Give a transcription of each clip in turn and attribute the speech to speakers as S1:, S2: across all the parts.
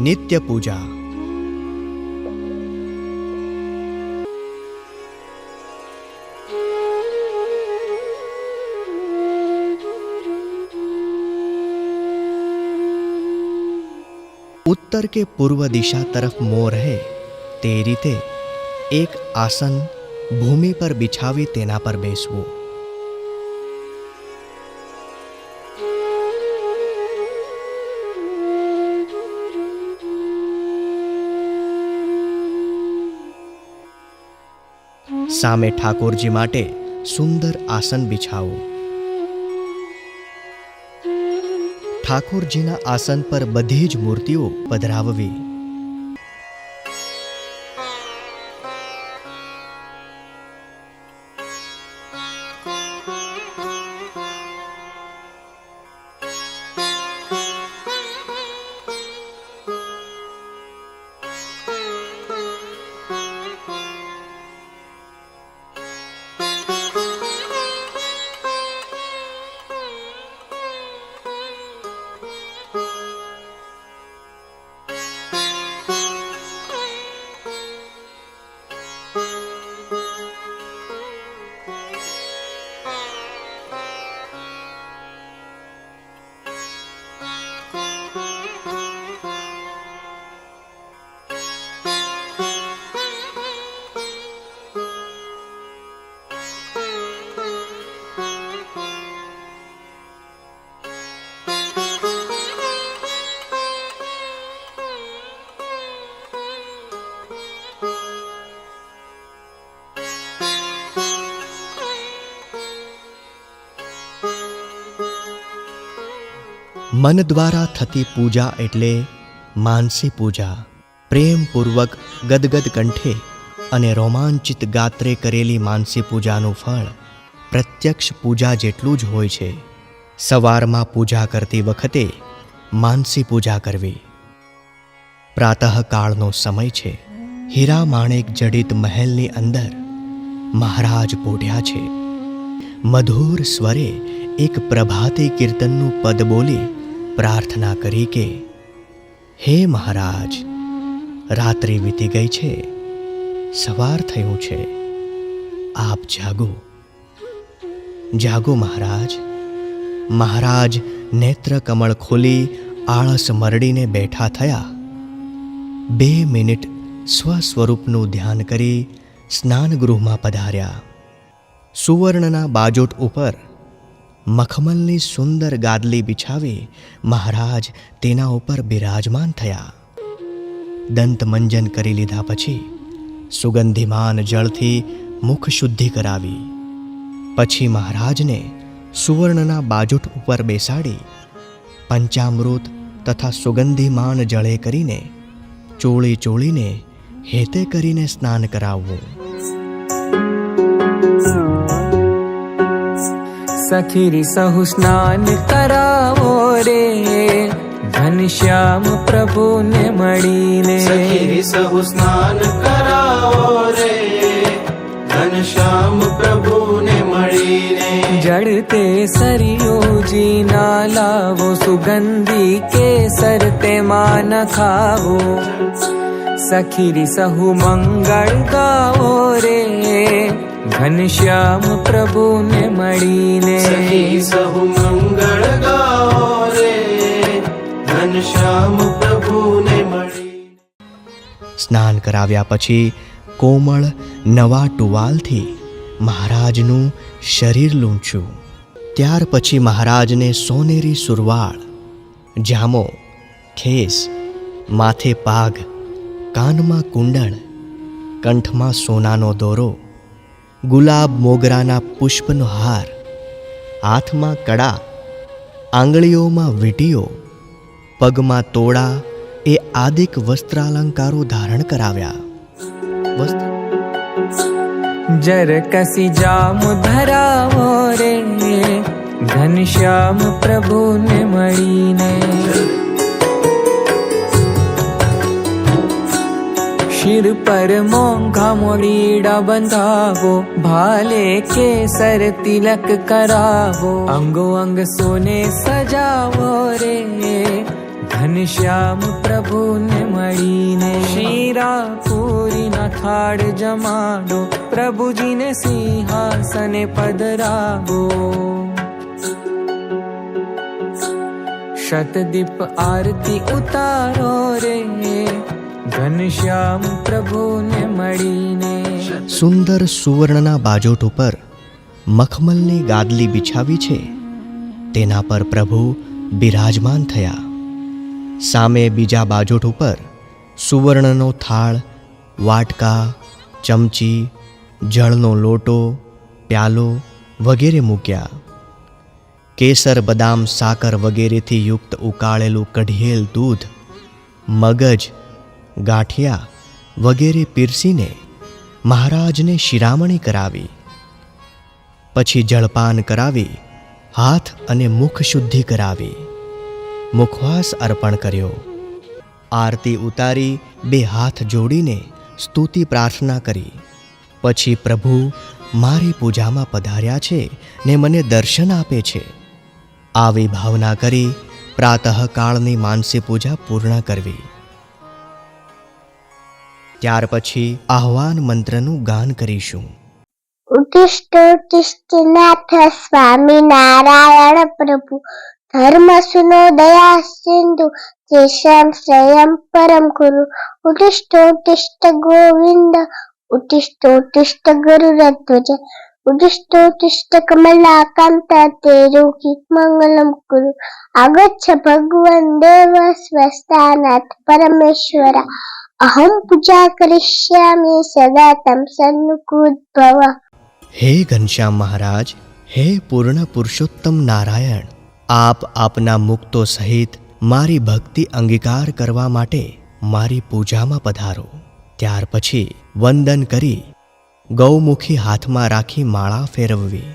S1: નિત્ય પૂજા. उत्तर के पूर्व दिशा तरफ मोर है ते रीते एक आसन भूमि पर बिछावी तेना पर बेसवू. सामे ठाकुरजी माटे सुंदर आसन बिछावो. ઠાકોરજીના આસન પર બધી જ મૂર્તિઓ પધરાવવી. મન દ્વારા થતી પૂજા એટલે માનસી પૂજા. પ્રેમપૂર્વક ગદગદ કંઠે અને રોમાંચિત ગાત્રે કરેલી માનસી પૂજાનું ફળ પ્રત્યક્ષ પૂજા જેટલું જ હોય છે. સવારમાં પૂજા કરતી વખતે માનસી પૂજા કરવી. પ્રાતઃકાળનો સમય છે. હીરા માણેક જડિત મહેલની અંદર મહારાજ પોઢ્યા છે. મધુર સ્વરે એક પ્રભાતી કીર્તનનું પદ બોલી પ્રાર્થના કરી કે હે મહારાજ, રાત્રિ વીતી ગઈ છે, સવાર થયું છે, આપ જાગો, જાગો મહારાજ. મહારાજ નેત્ર કમળ ખોલી આળસ મરડીને બેઠા થયા. 2 મિનિટ સ્વસ્વરૂપનું ધ્યાન કરી સ્નાનગૃહમાં પધાર્યા. સુવર્ણના બાજોટ ઉપર મખમલની સુંદર ગાદલી બિછાવી મહારાજ તેના ઉપર બિરાજમાન થયા. દંતમંજન કરી લીધા પછી સુગંધિમાન જળથી મુખ શુદ્ધિ કરાવી. પછી મહારાજને સુવર્ણના બાજોટ ઉપર બેસાડી પંચામૃત તથા સુગંધિમાન જળે કરીને ચોળી ચોળીને હેતે કરીને સ્નાન કરાવવું.
S2: सखीरी सहु स्नान करावो रे, घनश्याम प्रभु ने मळीने.
S3: सखीरी सहु स्नान करावो रे, घनश्याम प्रभु ने मळीने.
S2: जड़ते सरियोजी ना लावो, सुगंधी केसर ते मान खावो. सखीरी सहु मंगल गावो रे, घनश्याम प्रभु ने मळीने.
S3: सखी सहु मंगल गाओ रे, घनश्याम प्रभु ने मळीने.
S1: સ્નાન કરાવ્યા પછી કોમળ નવા ટુવાલથી મહારાજનું શરીર લૂંચ્યું. ત્યાર પછી મહારાજને સોનેરી સુરવાળ, જામો, ખેસ, માથે પાગ, કાનમાં કુંડળ, કંઠમાં સોનાનો દોરો, ગુલાબ મોગરાના પુષ્પનો હાર, હાથમાં કડા, આંગળીઓમાં વીંટીઓ, પગમાં તોડા એ આદિક વસ્ત્રાલંકારો ધારણ કરાવ્યા.
S2: जर कसी जाम धरावो रे, घनश्याम प्रभु ने मळीने. शिर पर मोंघा मोड़ीड़ा बंधावो, भाले केसर तिलक करावो. अंगो अंग सोने सजावो रे, ઘનશ્યામ પ્રભુને મળીને શીરાપુરીના થાળ જમાડો, પ્રભુજીને સિંહાસને પધરાવો. શતદીપ આરતી ઉતારો રે, ઘનશ્યામ પ્રભુને મળીને.
S1: સુંદર સુવર્ણના બાજોટ ઉપર મખમલની ગાદલી બિછાવી છે, તેના પર પ્રભુ બિરાજમાન થયા. સામે બીજા બાજોટ ઉપર સુવર્ણનો થાળ, વાટકા, ચમચી, જળનો લોટો, પ્યાલો વગેરે મૂક્યા. કેસર, બદામ, સાકર વગેરેથી યુક્ત ઉકાળેલું કઢિયેલ દૂધ, મગજ, ગાંઠિયા વગેરે પીરસીને મહારાજને શિરામણી કરાવી. પછી જળપાન કરાવી હાથ અને મુખ શુદ્ધિ કરાવી. મુખવાસ અર્પણ કર્યો. આરતી ઉતારી 2 હાથ જોડીને સ્તુતિ પ્રાર્થના કરી. પછી પ્રભુ મારી પૂજામાં પધાર્યા છે ને મને દર્શન આપે છે, આવી ભાવના કરી પ્રાતઃકાળની માનસી પૂજા પૂર્ણ કરવી. ત્યાર પછી આહ્વાન મંત્રનું ગાન કરીશું.
S4: ઉત્તિષ્ઠોત્તિષ્ઠનાથ સ્વામી નારાયણ પ્રભુ, ધર્મ સુનો દયા સિંધુ, જેષામ શ્રેયમ પરમ ગુરુ. ઉત્તિષ્ઠોત્તિષ્ઠ ગોવિંદ, ઉત્તિષ્ઠોત્તિષ્ઠ ગુરુરધ્વજ, ઉત્તિષ્ઠોત્તિષ્ઠ કમલાકાંત તેરુકી મંગલમ કુરુ. આગચ્છ ભગવન દેવ સ્વસ્થાનાથ પરમેશ્વરા, અહમ પૂજા કરિષ્યામિ સદા તમ સન્મુખોદ્ભવ.
S1: હે ઘનશ્યામ મહારાજ, હે પૂર્ણ પુરુષોત્તમ નારાયણ, આપ આપના મુક્તો સહિત મારી ભક્તિ અંગીકાર કરવા માટે મારી પૂજામાં પધારો. ત્યાર પછી વંદન કરી ગૌમુખી હાથમાં રાખી માળા ફેરવવી.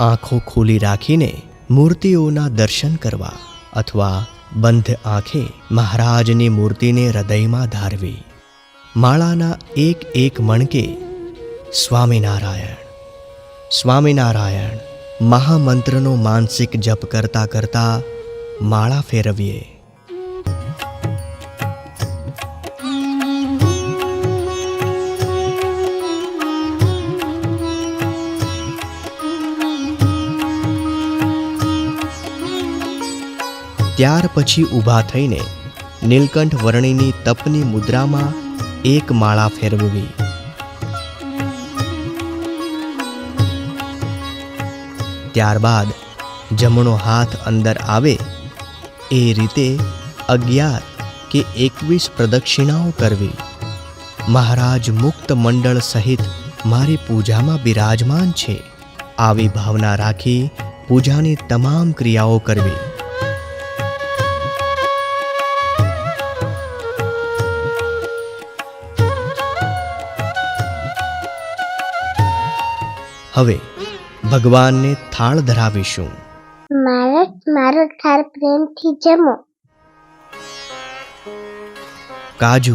S1: આંખો ખુલ્લી રાખીને મૂર્તિઓના દર્શન કરવા અથવા બંધ આંખે મહારાજની મૂર્તિને હૃદયમાં ધારવી. માળાના એક મણકે સ્વામિનારાયણ સ્વામિનારાયણ મહામંત્રનો માનસિક જપ કરતા કરતા માળા ફેરવીએ. ત્યાર પછી ઊભા થઈને નીલકંઠ વર્ણિની તપની મુદ્રામાં 1 માળા ફેરવવી. ત્યારબાદ જમણો હાથ અંદર આવે એ રીતે 11 કે 21 પ્રદક્ષિણાઓ કરવી. મહારાજ મુક્ત મંડળ સહિત મારી પૂજામાં બિરાજમાન છે, આવી ભાવના રાખી પૂજાની તમામ ક્રિયાઓ કરવી. હવે ભગવાનને થાળ ધરાવીશું.
S4: મારો થાળ પ્રેમથી જમો.
S1: કાજુ,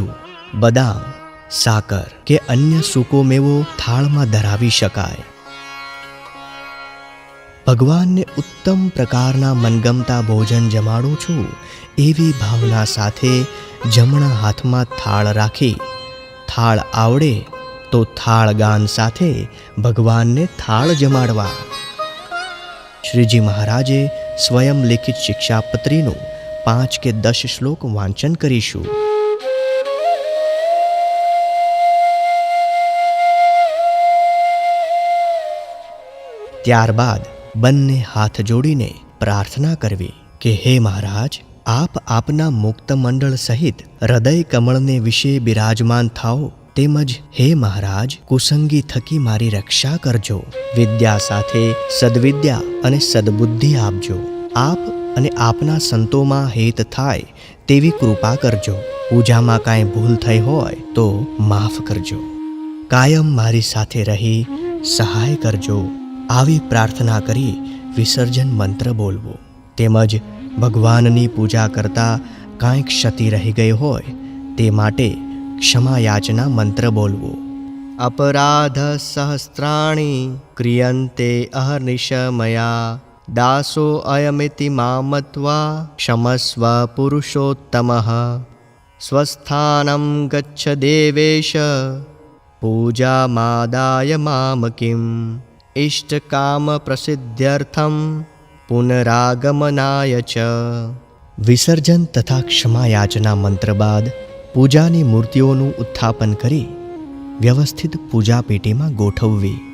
S1: બદામ, સાકર કે અન્ય સૂકો મેવો થાળમાં ધરાવી શકાય. ભગવાનને ઉત્તમ પ્રકારના મનગમતા ભોજન જમાડું છું એવી ભાવના સાથે જમણા હાથમાં થાળ રાખી, થાળ આવડે તો થાળ ગાન સાથે ભગવાનને થાળ જમાડવા. શ્રીજી મહારાજે સ્વયં લિખિત શિક્ષાપત્રીનું 5 કે 10 શ્લોક વાંચન કરીશું. ત્યારબાદ બંને હાથ જોડીને પ્રાર્થના કરવી કે હે મહારાજ, આપ આપના મુક્ત મંડળ સહિત હૃદય કમળને વિશે બિરાજમાન થાઓ, તેમજ હે મહારાજ, કુસંગી થકી મારી રક્ષા કરજો. વિદ્યા સાથે સદવિદ્યા અને સદબુદ્ધિ આપજો. આપ અને આપના સંતોમાં હેત થાય તેવી કૃપા કરજો. પૂજામાં કાંઈ ભૂલ થઈ હોય તો માફ કરજો. કાયમ મારી સાથે રહી સહાય કરજો. આવી પ્રાર્થના કરી વિસર્જન મંત્ર બોલવો. તેમજ ભગવાનની પૂજા કરતા કાંઈ ક્ષતિ રહી ગઈ હોય તે માટે ક્ષમા યાચના મંત્ર બોલવો. अपराधसहस्राणि क्रियन्ते अहर्निशमया दासो अयमिति मामत्वा क्षमस्व पुरुषोत्तमः स्वस्थानं गच्छ देवेश पूजामादाय मामकिम् इष्टकामप्रसिद्ध्यर्थं પુનરાગમનાય ચ. વિસર્જન તથા ક્ષમાયાચના મંત્ર બાદ પૂજાની મૂર્તિઓનું ઉત્થાપન કરી વ્યવસ્થિત પૂજા પેટીમાં ગોઠવવી.